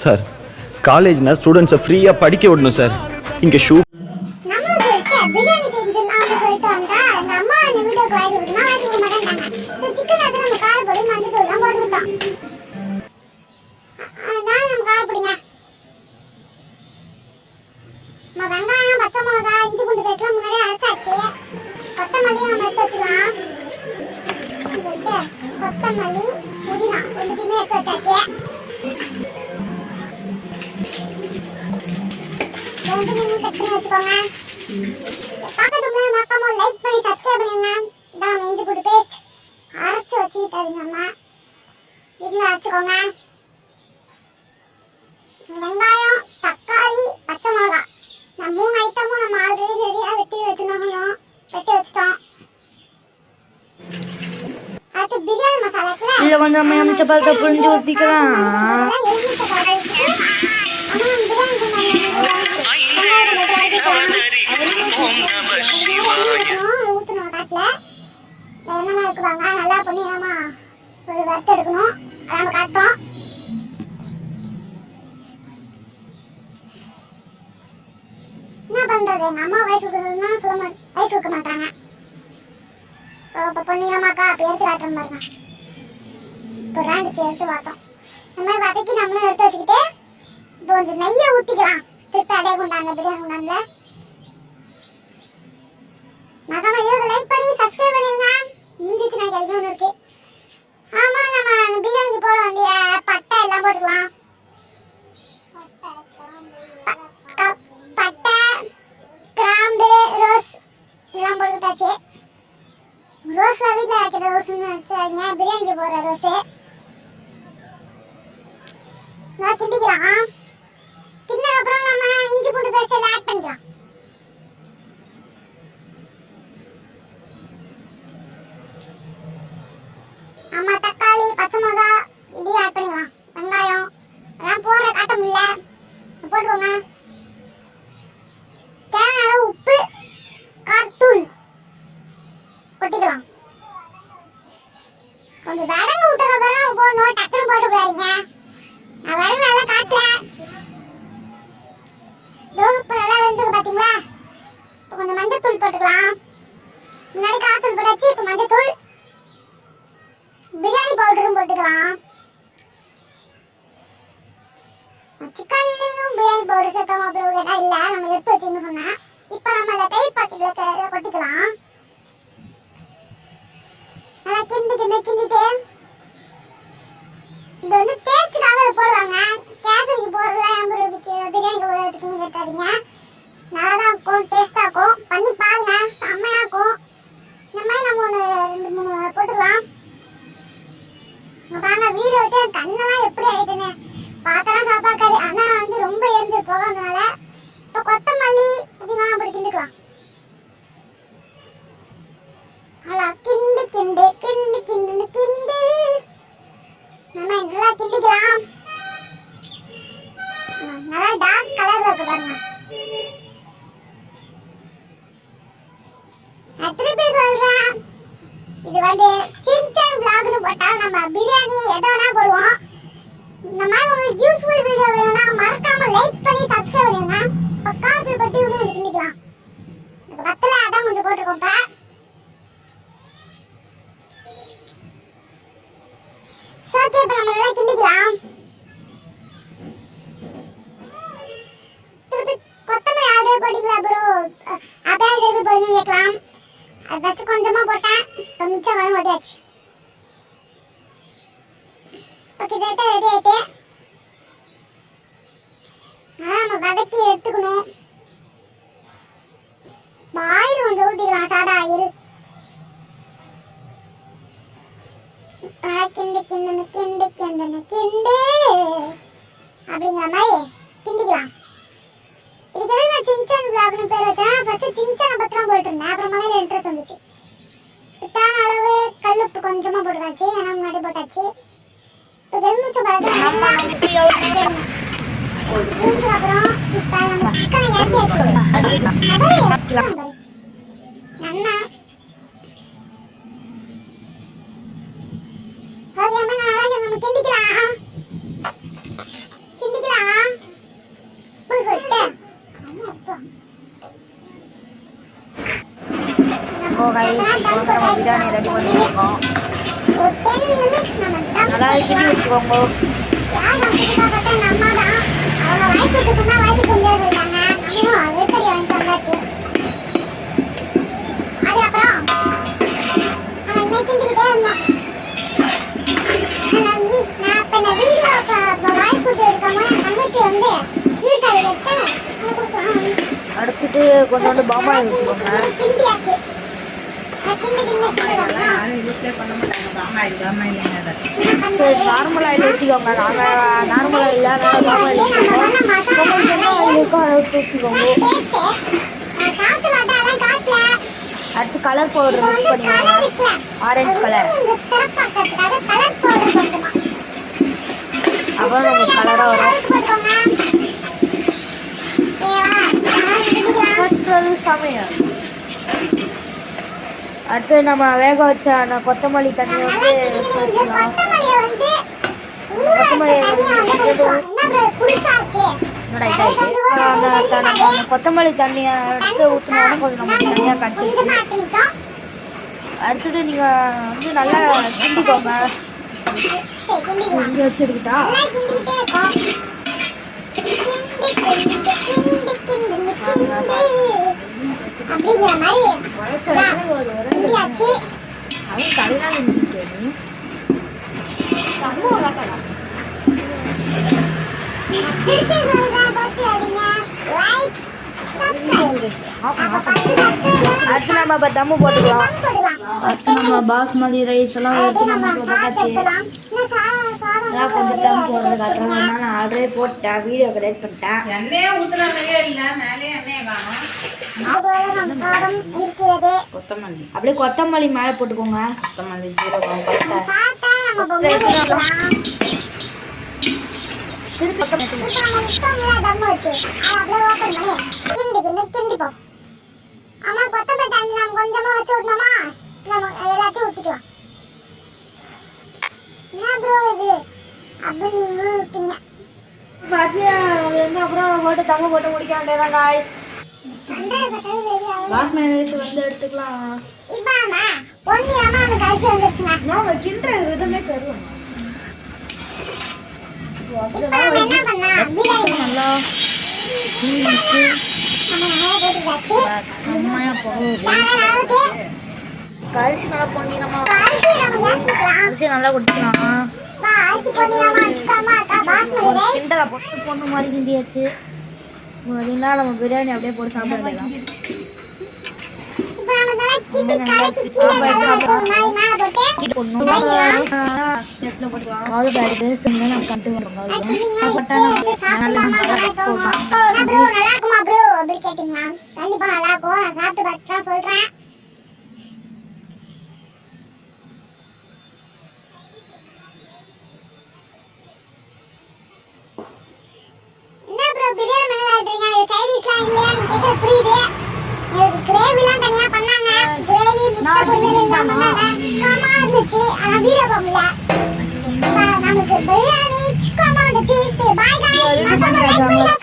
Sir காலேஜ்னா ஸ்டூடெண்ட்ஸை ஃப்ரீயாக படிக்க விடணும் சார். இங்கே ஷூ வெங்காயம் பச்சை மிளகா இஞ்சி பூண்டு பேஸ்ட்லாம் முன்னாடியே அரைச்சாச்சு. கொத்தமல்லியும் நம்ம எடுத்து வச்சுக்கலாம். கொத்தமல்லி புதினா ரெண்டுத்தையுமே எடுத்து வச்சாச்சு. ரெண்டுத்தையும் கட் பண்ணி வச்சுக்கோங்க. பார்க்கறதுக்கு முன்னாடி மறக்காம லைக் பண்ணி சப்ஸ்கிரைப் பண்ணிடுங்க. இதான் இஞ்சி பூண்டு பேஸ்ட் அரைச்சி வச்சுக்கிட்டது நம்ம இதில் அரைச்சிக்கோங்க. வெங்காயம் தக்காளி பச்சை மிளகா நான் 3 ஐட்டமும் நம்ம ஆல்ரெடி ரெடியாக வெட்டி வச்சுட்டோம். அடுத்து பிரியாணி மசாலாக்குல இல்லை கொஞ்சம் அமைச்ச பழத்தை புரிஞ்சு ஊற்றிக்கலாம். ஊற்றணும் காட்டில் என்னென்ன இருக்குவாங்க நல்லா பண்ணி நம்ம ஒரு வறுத்து எடுக்கணும். அதை நம்ம காட்டுறோம். என்ன பண்றது, எங்க அம்மா வயசு கொடுக்க மாட்டாங்க. இப்போ பொன்னிறமாக்கா அப்போ எடுத்து காட்டுற பாருங்க. இப்போ ராண்டிச்சு எடுத்து பார்த்தோம். இந்த மாதிரி வதக்கி நம்மளும் எடுத்து வச்சுக்கிட்டு இப்போ கொஞ்சம் நெய்யை ஊற்றிக்கலாம். திருப்பி அதே குண்டாங்க பிரியாணி குண்டான்ல மகமா இதை லைக் பண்ணி சப்ஸ்கிரைப் பண்ணிருங்க. முடிஞ்சிச்சு நான் கிடைக்கும் ஒன்று இருக்கு. ஆமாம் நம்ம பிரியாணிக்கு போட வேண்டிய பட்டை எல்லாம் போட்டுக்கலாம். பட்டை கிராம்பு ரோஸ் எல்லாம் போட்டுட்டாச்சு. ரோஸ்ல வீட்டில் வைக்கிற ரோஸ்ன்னு வச்சுருங்க. பிரியாணிக்கு போடுற ரோஸு நல்லா கிண்டிக்கலாம். கிண்டதுக்கப்புறம் நம்ம இஞ்சி பூண்டு பேஸ்ட் எல்லாம் ஆட் பண்ணிக்கலாம். ஆமாம் தக்காளி பச்சை மிளகா இதையும் ஆட் பண்ணிக்கலாம். வெங்காயம் அதெல்லாம் போடுற காட்ட முடியல போட்டுக்கோங்க. தேவையான அளவு உப்பு கார்த்தூள் கொட்டிக்கலாம். கொஞ்சம் வடங்கு விட்டதுக்கப்புறம் போடணும். டக்குன்னு போட்டு போறீங்க. நான் வடங்கு நல்லா காட்டல. இப்போ நல்லா வெஞ்சிருக்கு பார்த்தீங்களா. இப்போ கொஞ்சம் மஞ்சத்தூள் போட்டுக்கலாம். முன்னாடி கார்த்தூள் போட்டாச்சு. இப்போ மஞ்சத்தூள் பிரியாணி பவுடரும் போட்டுக்கலாம். சிக்கன்லையும் பிரியாணி பவுடர் சேர்த்தோம். அப்புறம் கேட்டால் இல்லை நம்ம எடுத்து வச்சுன்னு சொன்னேன். இப்போ நம்ம அந்த தயிர் பாக்கெட்டில் கொட்டிக்கலாம். நல்லா கிண்டிட்டு இது வந்து டேஸ்ட்டுக்காக போடுவாங்க. கேசரிக்கு போடுறதுல 50 ரூபாய்க்கு பிரியாணிக்கு போடுறதுக்குன்னு கேட்டாதீங்க. நல்லா தான் இருக்கும், டேஸ்ட்டாக இருக்கும். பண்ணி பாருங்க, செம்மையாக இருக்கும். இந்த மாதிரி நம்ம ஒன்று 2-3 போட்டுக்கலாம். பாருங்க வீடியோ விட்டு என் கண்ணெல்லாம் எப்படி ஆகிட்டுன்னு பார்த்தாலும் சாப்பாக்காது. ஆனால் வந்து ரொம்ப எரிஞ்சு போகிறதுனால இப்போ கொத்தமல்லி புதினா அப்படி கிண்டுக்கலாம். நல்லா கிண்டு நம்ம நல்லா கிண்டிக்கலாம். நல்லா டார்க் கலர்ல இருக்கு பாருங்க. நான் திருப்பி சொல்றேன், இது வந்து சின்சான் vlogனு போட்டா நம்ம பிரியாணி எதை வேணா போடுவோம். இந்த மாதிரி உங்களுக்கு யூஸ்ஃபுல் வீடியோ வேணும்னா மறக்காம லைக் பண்ணி சப்ஸ்கிரைப் பண்ணிடுங்க. பக்காத்துல பட்டி விட்டு கிண்டிக்கலாம். எனக்கு பத்தல அதான் கொஞ்சம் போட்டுக்கோப்ப. ஓகே இப்போ நம்ம நல்லா கிண்டிக்கலாம். திருப்பி கொத்தமல்லி ஆர்டர் போட்டிங்களா ப்ரோ? அப்படியே திருப்பி போய் வைக்கலாம். அது வச்சு கொஞ்சமாக போட்டேன். இப்போ மிச்சம் வரும் ஓட்டியாச்சு. ஓகே டேட்டா ரெடி ஆகிட்டு நம்ம வதக்கி எடுத்துக்கணும். ஆயில் கொஞ்சம் ஊற்றிக்கலாம். சாதா ஆயில் கிண்டு அப்படிங்கிற மாதிரி கிண்டிக்கலாம். இதுக்கு எதாவது நான் சின்சான் vlogனு பேர் வச்சேன். ஃபர்ஸ்ட் சின்சானை பத்திரம் போட்டுருந்தேன். அப்புறமா தான் இன்ட்ரெஸ்ட் வந்துச்சு. தேவையான அளவு கல்லுப்பு கொஞ்சமாக போட்டுக்காச்சு. ஏன்னா முன்னாடி போட்டாச்சு. இப்போ எலுமிச்சை பழத்தை அப்புறம் இப்போ நம்ம சிக்கனை இறக்கியாச்சு. நல்லா நம்ம கிண்டிக்கலாம். கிண்டி வாங்க கைஸ், இப்போ வந்து நம்ம பிரியாணி ரெடி பண்ணியிருக்கோம். ஒரு 10 நிமிஷம் நம்ம தம் நல்லா கிண்டி வச்சுக்கோங்க. யார் சமைச்சிருக்கா பார்த்தா நம்ம தான். அவங்க வயசு விட்டு சொன்னா வயசு கொஞ்சம் இருக்காங்க. நம்மளும் வெத்தடி வாங்கிட்டு வந்தாச்சு. அதுக்கப்புறம் அவன் கிண்டிக்கிட்டே இருந்தான். நான் இப்போ இந்த வீடியோ வாய்ஸ் கொடுத்து இருக்கோம். என் தங்கச்சி வந்து யூஸ் ஆகி வச்சேன். அடுத்துட்டு கொஞ்சோண்டு பாமாயில் வச்சுக்கோங்க. கிண்டியாச்சு. கிண்டி சரி, நார்மல் ஆயில் ஊற்றிக்கோங்க. நாங்கள் நார்மல் ஆயில் இல்லை, பாமாயில் ஊற்றிக்கோங்க. ஊற்றிக்கோங்க. அடுத்து கலர் பவுடர் மிக்ஸ் பண்ணிக்கோங்க. Orange colour. அப்புறம் நம்ம கலராக வரும். சமையல். அடுத்து நம்ம வேக வச்ச கொத்தமல்லி தண்ணி வந்து வச்சுக்கலாம். கொத்தமல்லி தண்ணியை எடுத்து ஊற்றினோன்னா கொஞ்சம் நம்ம தனியாக கடிச்சிருச்சு. அடுத்தது நீங்கள் வந்து நல்லா கிண்டிக்கோங்க. கிண்டி வச்சுருக்கிட்டா அப்படிங்கிற மாதிரி அவன் தலைதான் நின்றுட்டு அடுத்து நம்ம இப்போ தம்மு போட்டுக்கலாம். அடுத்து நம்ம பாஸ்மதி ரைஸ் எல்லாம் எடுத்து நம்ம போட்டாச்சு. நான் கொஞ்சம் தம் போடுறது காட்டுறேன். நான் ஆல்ரெடி போட்டேன், வீடியோ கிரியேட் பண்ணிட்டேன். கொத்தமல்லி அப்படியே கொத்தமல்லி மேலே போட்டுக்கோங்க. கொத்தமல்லி ஜீரகம் பட்டை அப்புறம் போட்டு தம்மு போட்டு முடிக்க வேண்டியதான் காய்ஸ். பாஸ்மதி ரைஸ் வந்து எடுத்துக்கலாம். நான் கிண்டுற விதமே தருவேன். நல்லா செம்மையா போகுது. கரிசி நல்லா பொன்னிறமா அரிசி நல்லா குடிக்கலாம். கிண்டலை போட்டு பொண்ணு மாதிரி கிண்டியாச்சு. அப்படின்னா நம்ம பிரியாணி அப்படியே போட்டு சாப்பிட வேண்டியதான். சொல்றேன். பிரியாணி பண்ணி சைடிஷ்லாம் இல்லையான்னு கேட்க புரியுது. கிரேவிலாம் தனியா பண்ணாங்க. கிரேவி முட்டை பொரியல் எல்லாம் பண்ணாங்க. சும்மா இருந்துச்சு. ஆனா வீடியோ பண்ணல. நமக்கு பிரியாணி சிக்கன் வந்துச்சு. பாய் गाइस.